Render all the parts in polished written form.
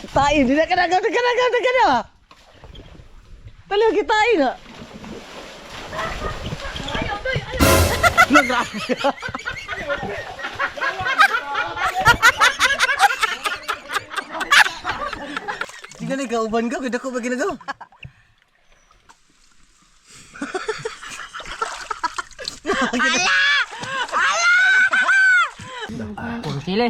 Tain, di na ka na. Talaga kitain na. Ayaw, doy, ayaw. Nagrabe. Di ka nagkauban ka, kada ko ba ginagawa? Puro sili.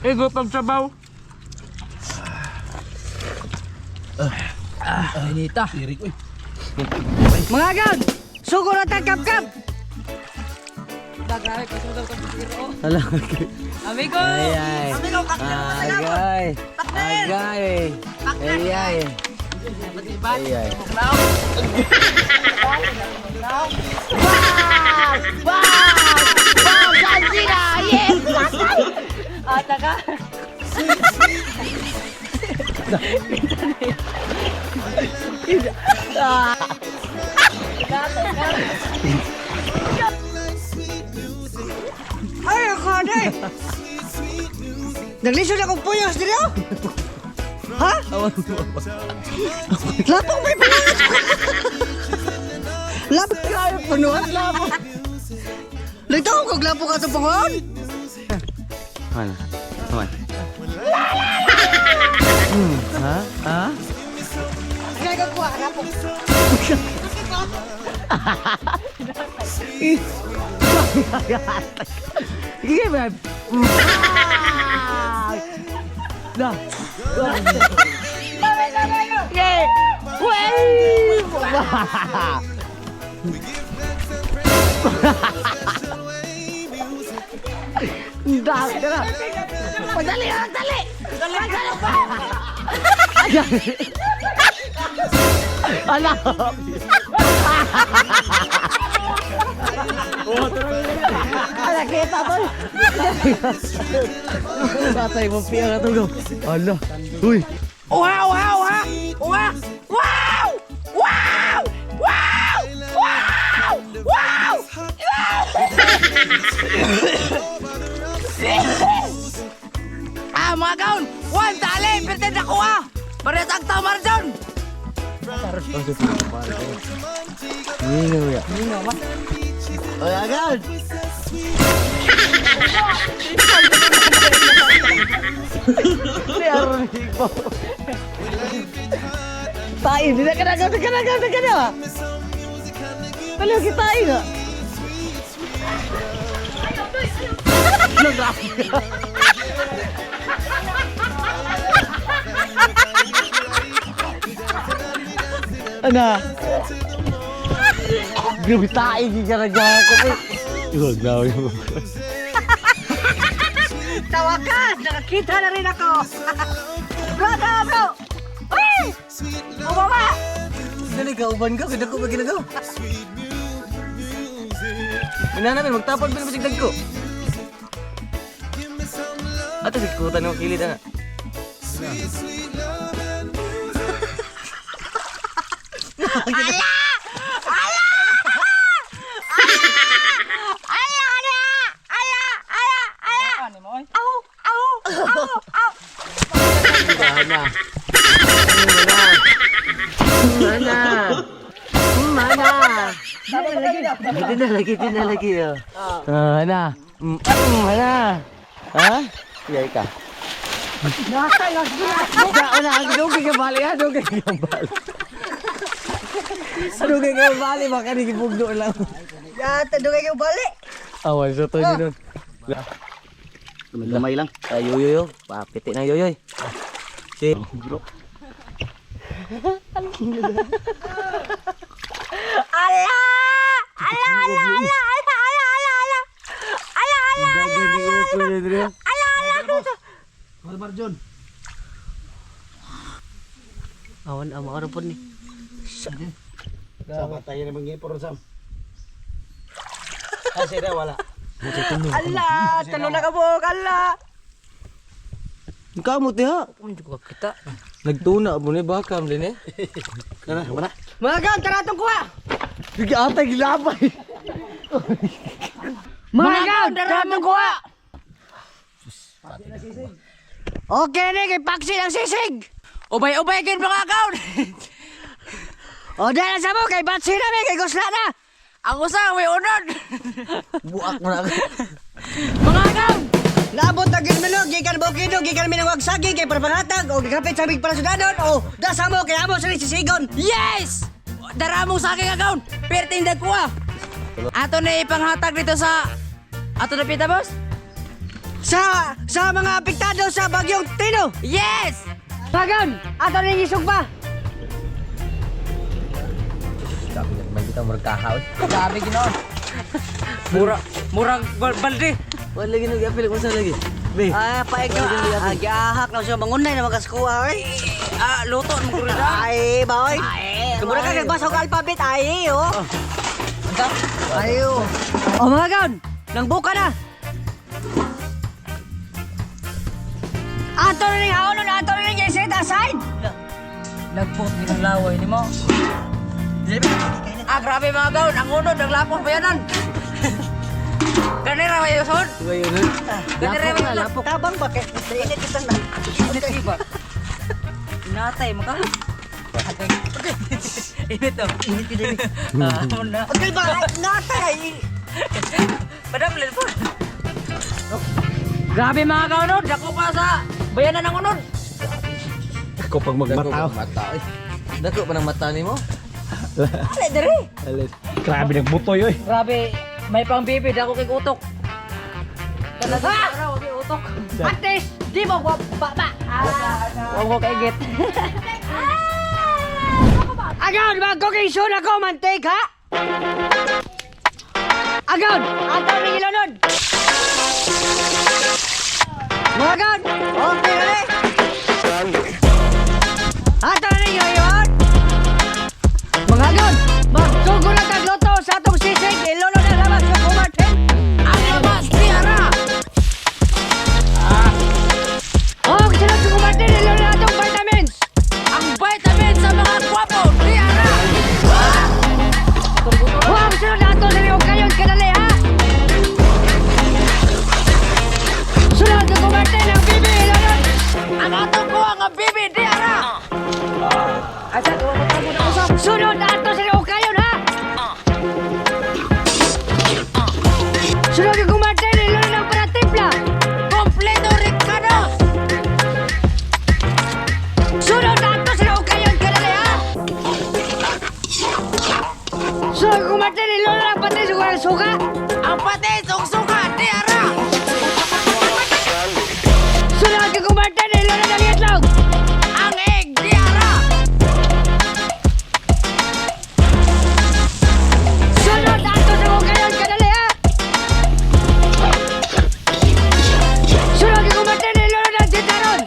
Ego pagsabaw. Inita. Mga gan! Sugo na tagkap-kap! Dagrahe ko sa kapitiro. Salamat. Amigo. Ay. Agay. Agay. Ay. Ay. Wow! Gansina! Yes! Ata ka. Ay, ako na eh! Naglisod akong puyos dito! Ha? Lapong may palangat! Lapong kayo, punuan lapong! Lito ako kag lapong ka ito pangon! Mana? Mana? Ha? Ha? Kaya ka kuha, lapong! Sige ba? Dah. Yeay. Wih. Dah, dah. Tali. Alah. Alah kita tol. Batay mo piang ato go. Alah. Uy. Wow. Mga kaon. Wan tali, pertend ako Pares ang tamar dyan. Ningaw ya. Oh ya kan. Liar nih po. Tain, di na ka na. Talaga kitain na. Ayaw, doy, ayaw. Nagrabe. Ana. Grabe tayo gigaraga ko po. Huwag na ako. Tawakas, nakakita na rin ako. Bro. Uy! Umama! Dali ka, uban ka. Kada ko ba ginagawa? Minanamin, magtapon pa na masigdag ko. Ato, sikutan mo kilit na. Hindi na lagi. Mana? Mana? Ha? Iyay ka. Dugay ka bali. Dugay ka bali, baka nagibugdo lang. Yata, dugay ka balik. Awan, so to yun nun. Lamay lang. Yoyoy, papiti na yoyoy. Si bro. Awan ama orang pun ni. Sama tayo na mag-ipon Sam. Kasi na wala. Allah, talo na kabog, Allah. Kamu tiha. Pun juga kita. Nagtuna mo ni bakam din eh. Kana, wala. Mga gan, taratong kuha. Sige atay gilabay. Mga gaon, daramong kuha. Okay ni kay paksi ang sisig. Ubay-ubay gid mga gaon. O dahil sa mo kay batsi na kay gusla na. Ang usang may unod. Buak mo na ako. Mga gaon. Naabot na gid milog gikan Bukidnon gikan minawag sagi kay parpangatag o gikapit sa big palasudanon o dasa mo kay amo sila sisigon. Yes! Daramong sa akin nga gaon. Pertindag kuha. Ato na ipanghatag dito sa... Ato na pita, boss? Sa mga apektado sa bagyong Tino. Yes! Bagon, ato ning isugba. May kita merkahaw. Sabi ginoon. Murang balde. Wala lagi nag-apil ko sa lagi. Be. Ay, paig na. Agahak na siya mangunay na makaskuha. Ay, Luto ng kurida. ay, boy. Kumura ka nagbasa og alphabet. Ay, oh. Ayo. O mga gaon, nang buka na. Ato na ning haonon, ato na ning set aside. Nagpot ng laway ni mo. Grabe mga gaon. Ang unod, naglapos pa yanan. Kanira ba yung son? Kanira ba yung lapok? Tabang pa kay init itang na. Init iba. Inatay mo ka. Init to. Init din. Muna. Okay ba? Natay. Padamlin po. Grabe mga kaunod. Dako pa sa bayanan ng unod. Ako pag magmataw. Dako pa ng mata ni mo? Ale, dere. Grabe nagbutoy oy. Grabe. May pang bibi. Dako kay utok. Talaga araw kay utok. Atis, di mo ba? Huwag ko kay git. Agad, mag-cooking soon ako, mantik, ha? Agad, ataw ring ilunod. Agad, okay na rin. Ataw ring ilayon. Mga agad, magsugo na tagloto sa atong sisig. Ilunod na labas sa kumartin. Ang labas, tiara. Oh, sunod sa kumartin, ilunod na atong vitamins. Ang vitamin sa mga gwapo, tiara. Oh, sunod na atong sariyo kayon kanali, ha? Sunod sa kumartin, ang bibi, ilunod. Ang atong ko ang bibi, tiara. Asa ko mo na usap. Sunod na atong sariyo kayon, ha? Sunod sa kumartin, ilunod ang paratimpla. Kompleto Ricardo. Sunod na atong sariyo kayon kanali, ha? Sunod sa kumartin, ilunod ang patay sa kurang suka. Ang pati, suksuka, tiara. Sunod sa kumartin, ilunod ang itlog. Ang egg, tiara. Sunod na atong sariyo kayon kanali, ha? Sunod sa kumartin, ilunod ang titaron.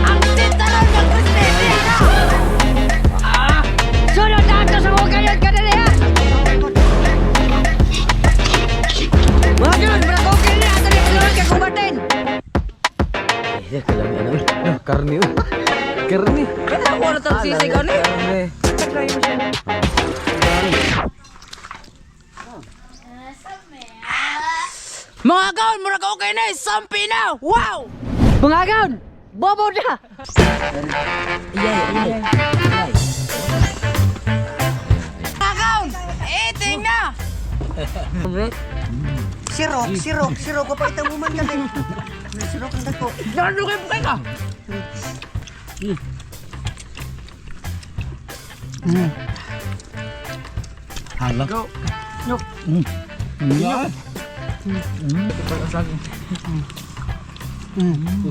Ang tintalon ng guste, tiara. Sunod na atong sariyo kayon kanali, ha? Mga yun, mga okay na atong ilunod kay kumartin. Ya kalami ano. Karni. Karni. Kaya ako na itong sisigaw ni. Karni. Mga gaon, murag okay na, sampi na. Wow! Mga gaon, bobo na. Mga gaon, eating na. Sirok ko pa itang uman ka din. Sirok ang dako. Gano'n kayo bukay ka? Hala. Ya.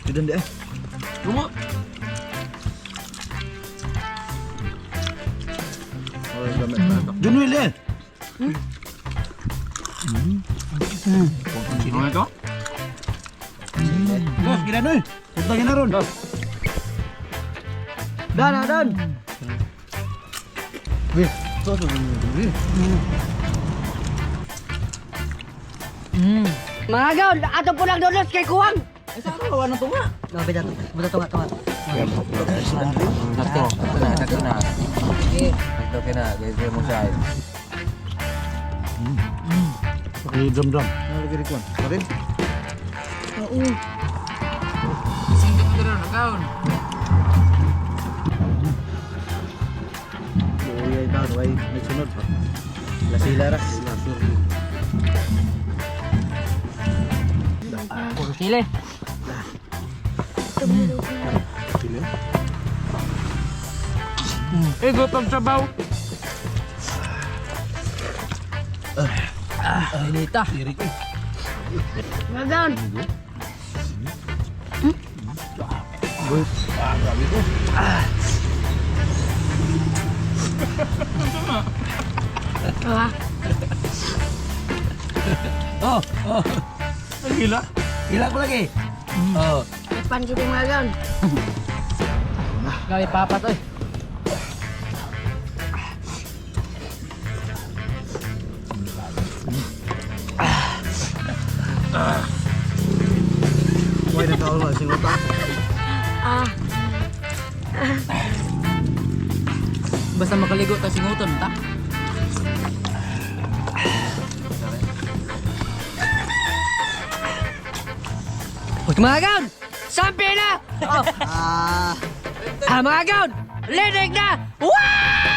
Sudah deh. Tunggu. Jun Will. Ano ito? Dos, kira nun. Punta na ron. Dan. Wih, tuh. Mga gaon, ato po lang dolos kay Kuwang. Saan ka gawa ng tunga? Gabi na to. Buta tunga. Dako na. Ito kina, gaya mo siya. Ay, drum. Lagi rin ko. Parin. Singkat mo rin agaon. Buhay na, way nagsunod. Lasila ra. Puro sile. Ego pagsabaw. Inita. Agaon. Ah, Gila. Gila ko lagi. Oh. depan kita agaon. Gawi papat oy. Way na kaul sing utak. Ah, Basta makaligo ta singuton ta. Huwag mga agaon! Sampi na! Oh. Ah. Mga agaon! Linig na! Wow!